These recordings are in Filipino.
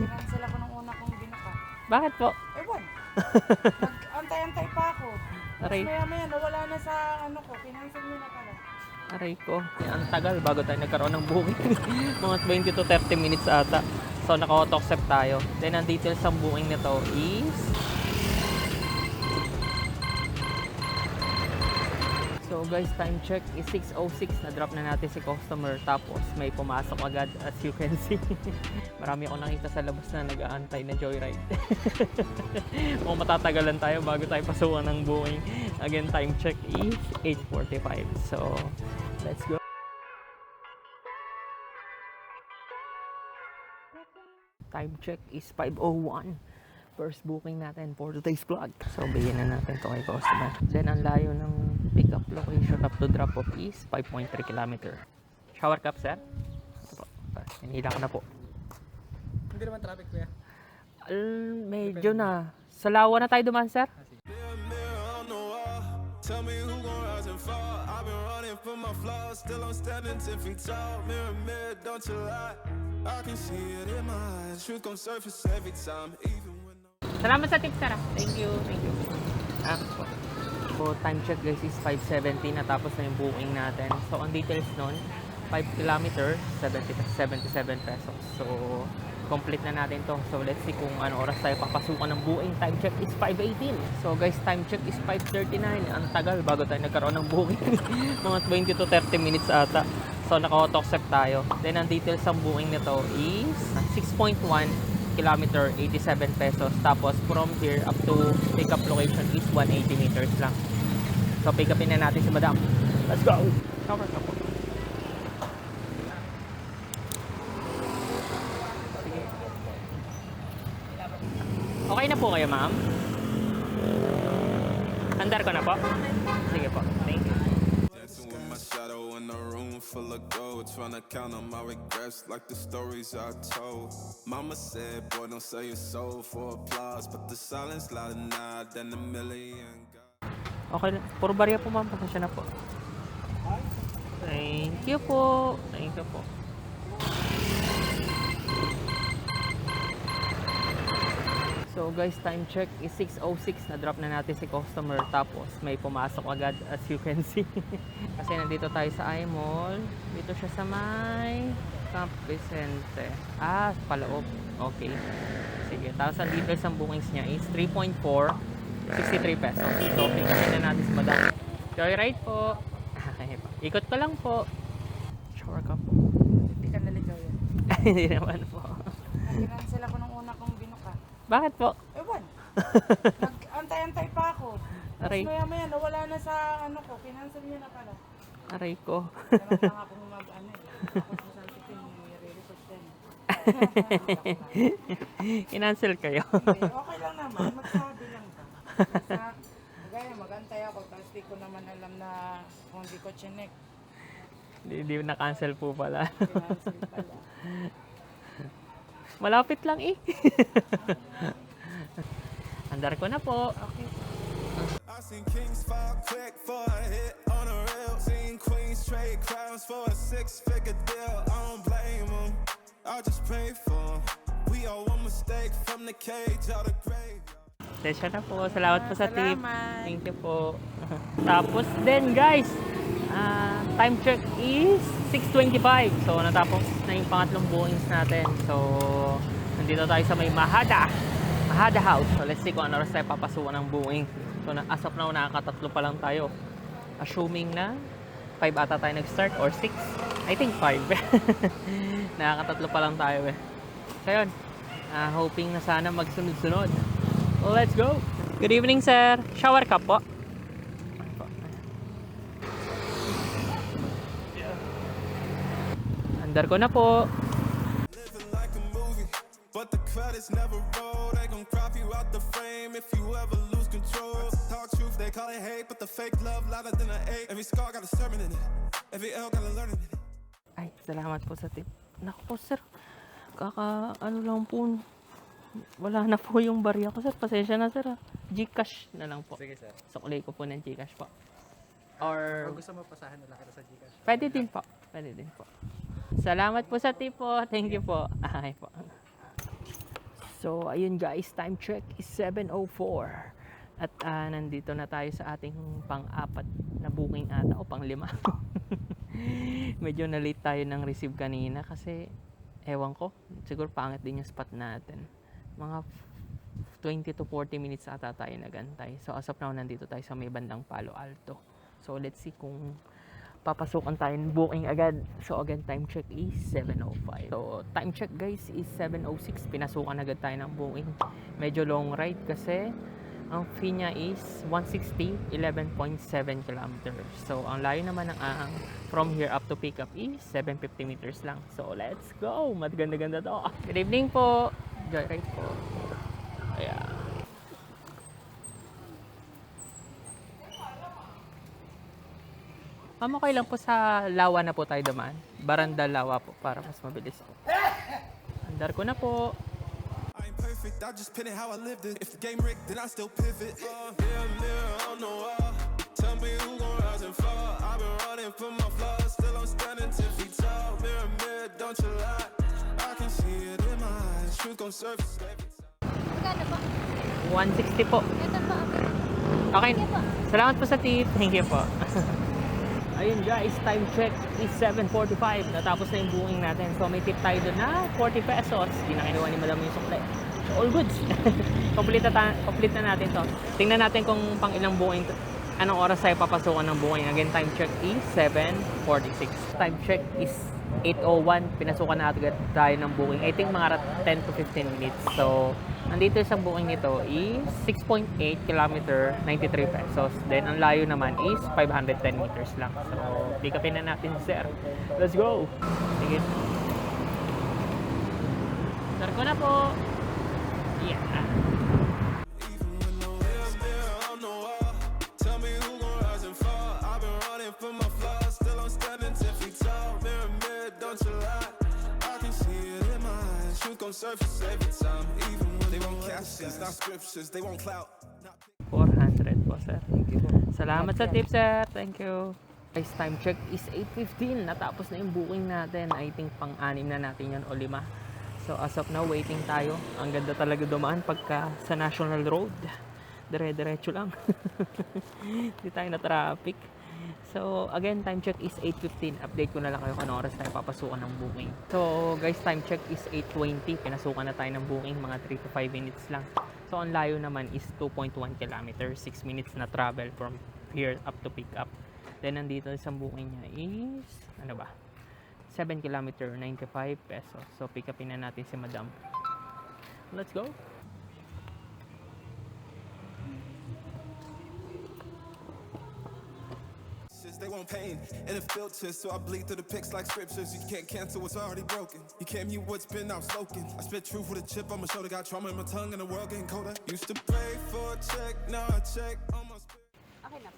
Cancel ako nung una kong binuka. Bakit po? Ewan. Nag-antay-antay pa ako. Tapos Aray. maya-maya nawala na sa ano ko. Kinancel nyo na pala. Aray ko. Ang tagal bago tayo nagkaroon ng booking. Mga 20 to 30 minutes ata. So, naka-auto accept tayo. Then, ang details ng booking nito is... So, guys, time check is 6:06. Na-drop na natin si customer. Tapos, may pumasok agad as you can see. Marami akong nakita sa labas na nag-aantay na joyride. Kung matatagalan tayo bago tayo pasukan ng booking. Again, time check is 8:45. So, let's go. Time check is 5:01. First booking natin for today's vlog. So, bigyan na natin ito kay customer. Then, ang layo ng pick-up location up to drop-off is 5.3 km. Shower cup, sir? Ito po. Hinila ko na po. Hindi naman traffic kuya. Medyo na. Sa lawa na tayo duman, sir? Tell me who gon' rise and fall. I've been running from my flaws, still I'm standing 10 feet tall. Mirror, mirror, don't you lie. I can see it in my eyes. Truth gon' surface every time, even when no. Salamat sa tip, sir. Thank you. Thank you. Po. So, time check guys is 5:70. Natapos na yung booking natin. So, ang details nun, 5 km, 77 pesos. So, complete na natin to. So, let's see kung ano oras tayo papasukan ng booking. Time check is 5:18. So, guys, time check is 5:39. Ang tagal bago tayo nagkaroon ng booking. Mga 20 to 30 minutes ata. So, naka-auto accept tayo. Then, ang details ng booking nito is 6.1 kilometer, 87 pesos. Tapos, from here up to pick-up location is 180 meters lang. So, pick-upin na natin si madam. Let's go! Shower ka po. Sige. Okay na po kayo, ma'am? Andar ko na po? Sige po. Thank you. Dancing with my shadow in a room full of gold. Trying to count on my regrets like the stories I told. Mama said, boy, don't sell your soul for applause. But the silence louder now than a million. Okay na. Puro barya po, ma'am. Pasensya na po. Thank you po. Thank you po. So guys, time check is 6:06. Na-drop na natin si customer. Tapos may pumasok agad as you can see. Kasi nandito tayo sa iMall. Dito siya sa may Camp Vicente. Ah, paloob. Okay. Sige. Tapos ang details ng bookings niya is 3.4, 63 pesos. So, pick-upin na natin si madam. Joyride po. Okay po. Ikot ko lang po. Shower ka po. Hindi ka naligaw yan. Hindi naman po. Nag-cancel ako nung una kong binuka. Bakit po? Ewan. Nag-antay-antay pa ako. Tapos Aray. maya-maya nawala na sa ano ko. Kinancel nyo na pala. Aray ko. Ganun lang akong mag-ano eh. Ako sa Santitin, nire-request din. Inansel kayo. Hindi, okay lang naman. Magsabi lang ba? Basta, gaya, mag-antay ako. Tapos di ko naman alam na kung di ko chinek. Hindi na-cancel po pala. Kinancel pala. Malapit lang eh. Andar ko na po. Okay. I seen kings fall quick for a hit on a rail. Seen queens trade crowns for a 6-figure deal. I don't blame them. I just pray for them. We all one mistake from the cage out of grave. Sesya na po. Salamat po sa tip. Salamat. Thank you po. Tapos then guys, time check is 6:25. So natapos na yung pangatlong bookings natin. So nandito tayo sa may Mahada House. So let's see kung ano oras tayo papasukan ng booking. So as of now, nakakatatlo pa lang tayo. Assuming na 5 ata tayo nag-start or 6. I think 5. Nakakatatlo pa lang tayo eh. So yun, hoping na sana magsunod-sunod. Let's go! Good evening, sir. Shower cup po. Andar ko na po. Living like a movie, but the credits never roll. They gon' crop you out the frame if you ever lose control. Talk truth, they call it hate, but the fake love louder than an ache. Every scar got a sermon in it, every L got a learning in it. Ay, salamat po sa tip. Naku po, sir. Ano lang po. Wala na po yung barya ko, sir. Pasensya na, sir. Gcash na lang po. Sige sir. Sukulay ko po ng Gcash po. Or Or, gusto mo pasahan na lang kita sa Gcash. pwede din po. Pwede din po. Salamat po sa tip po. Thank you po. Ay po. So, ayun guys, time check is 7:04. At nandito na tayo sa ating pang-apat na booking ata o pang-lima. Medyo na-late tayo ng receive kanina kasi ewan ko, siguro pangit din yung spot natin. Mga 20 to 40 minutes ata tayo nagantay. So, as of now, nandito tayo sa may bandang Palo Alto. So, let's see kung papasukan tayo ng booking agad. So, again, time check is 7:05. So, time check guys is 7:06. Pinasukan agad tayo ng booking. Medyo long ride kasi ang fee niya is 160, 11.7 kilometers. So, ang layo naman ng from here up to pick up is 750 meters lang. So, let's go! Maganda-ganda to. Good evening po! Joyride po. Ayan. Ma'am, okay lang po sa Lawa na po tayo dumaan. Baranda Lawa po para mas mabilis po. Andar ko na po. I ain't perfect, I just pin it how I lived it. If the game rigged, then I still pivot. Mirror on the wall. Tell me who gon' rise and fall. I've been running for my flaws. Still I'm standing 10 feet tall. Mirror, don't you lie. I can see it in my eyes. Truth gon' surface every time. Magkano po? 160 po. Ito po. Okay. Thank you po. Salamat po sa tip. Thank you po. Ayun guys, time check is 7:45. Natapos na yung booking natin. So may tip tayo doon na 40 pesos. Hindi na kinuha ni madam yung sukle. So all goods. complete na natin to. Tingnan natin kung pang ilang booking, anong oras tayo papasukan ng booking. Again, time check is 7:46. Time check is 8:01. Pinasukan na agad tayo ng booking. I think mga 10 to 15 minutes. So nandito sa booking nito is 6.8 kilometer, 93 pesos. Then, ang layo naman is 510 meters lang. So, pick upin na natin, sir. Let's go! Sige. Start ko na po. Yeah. Even when no mirror on the wall. Tell me who gon' rise and fall. I've been running for my flaws. Still I'm standing 10 feet tall. Mirror, don't you lie. I can see it in my eyes. Truth gon' surface every time. Even when they won't captions, not scriptures. They won't clout. 400 po, sir. Thank you. Salamat sa tip, sir. Thank you. Guys, time check is 8:15. Natapos na yung booking natin. I think pang-anim na natin yan o 5. So, as of now, waiting tayo. Ang ganda talaga dumaan pagka sa National Road. Dire-diretso lang. Hindi tayo na traffic. So, again, time check is 8:15. Update ko na lang kayo kung anong oras tayo papasukan ng booking. So, guys, time check is 8:20. Pinasukan na tayo ng booking. Mga 3 to 5 minutes lang. So, ang layo naman is 2.1 kilometers. 6 minutes na travel from here up to pick up. Then, nandito sa booking niya is, ano ba? 7 kilometer, 95 pesos. So, pick upin na natin si madam. Let's go! They want pain and it filters, so I bleed through the pics like scriptures. You can't cancel what's already broken. You can't mute what's been outspoken. I spit truth with a chip on my shoulder. Got trauma in my tongue and the world getting colder. Used to pray for a check, now I check on my spirit. Okay na.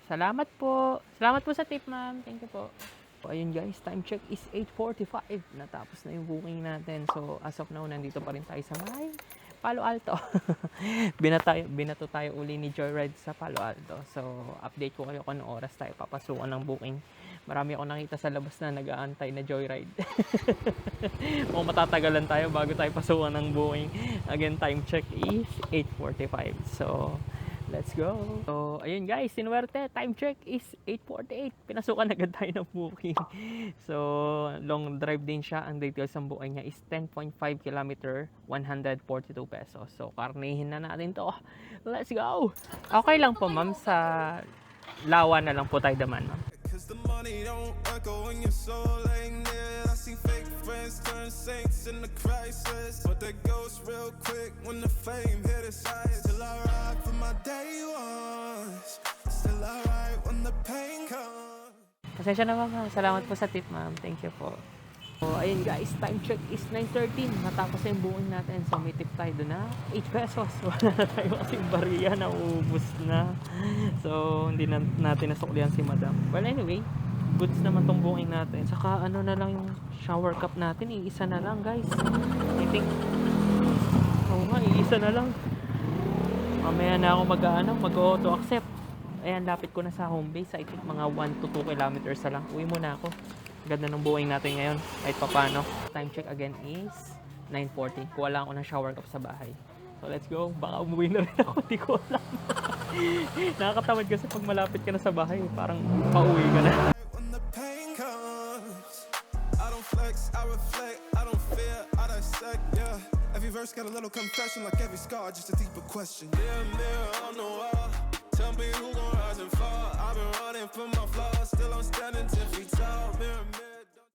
Salamat po. Salamat po sa tip, ma'am. Thank you po. So, ayun guys, time check is 8:45. Natapos na yung booking natin. So, as of now, nandito pa rin tayo sa may Palo Alto. Binato tayo uli ni Joyride sa Palo Alto. So, update ko kayo kung anong oras tayo papasukan ng booking. Marami ako nakita sa labas na nag-aantay na Joyride. Kung matatagalan tayo bago tayo pasukan ng booking. Again, time check is 8:45. So, let's go. So, ayun guys, sinuwerte. Time check is 8:48. Pinasukan agad tayo ng booking. So, long drive din siya. Ang details ng booking niya is 10.5 kilometer, 142 pesos. So, karnihin na natin to. Let's go. Okay lang po, ma'am. Sa Lawa na lang po tayo daman, ma'am. Cause the money don't echo when your soul ain't near. I see fake friends turn saints in the crisis, but they ghost real quick when the fame hit its eyes. Still I ride for my day ones. Still I ride when the pain comes. Pasensya na ma'am. Salamat po sa tip, ma'am. Thank you po. So, ayun guys, time check is 9:13. Natapos na yung booking natin. So, may tip tayo doon na 8 pesos. Wala na tayo kasing bariya. Nauubos na. So, hindi na natin nasuklihan si madam. Well, anyway, goods naman tong booking natin. Saka, ano na lang yung shower cup natin. Iisa na lang, guys. I think, iisa na lang. Mamaya na ako mag-auto accept. Ayan, lapit ko na sa home base. I think mga 1 to 2 kilometers na lang. Uwi muna ako. Ganda ng buhay natin ngayon. Kahit pa paano. Time check again is 9:40. Kuha lang ako ng shower cup sa bahay. So let's go. Baka umuwi na rin ako. Di ko alam. Nakakatamad kasi pag malapit ka na sa bahay, parang pauwi ka na. When the pain comes, I don't flex, I reflect, I don't fear, I dissect, yeah. Every verse got a little confession, like every scar, just a deeper question. Yeah, mirror on the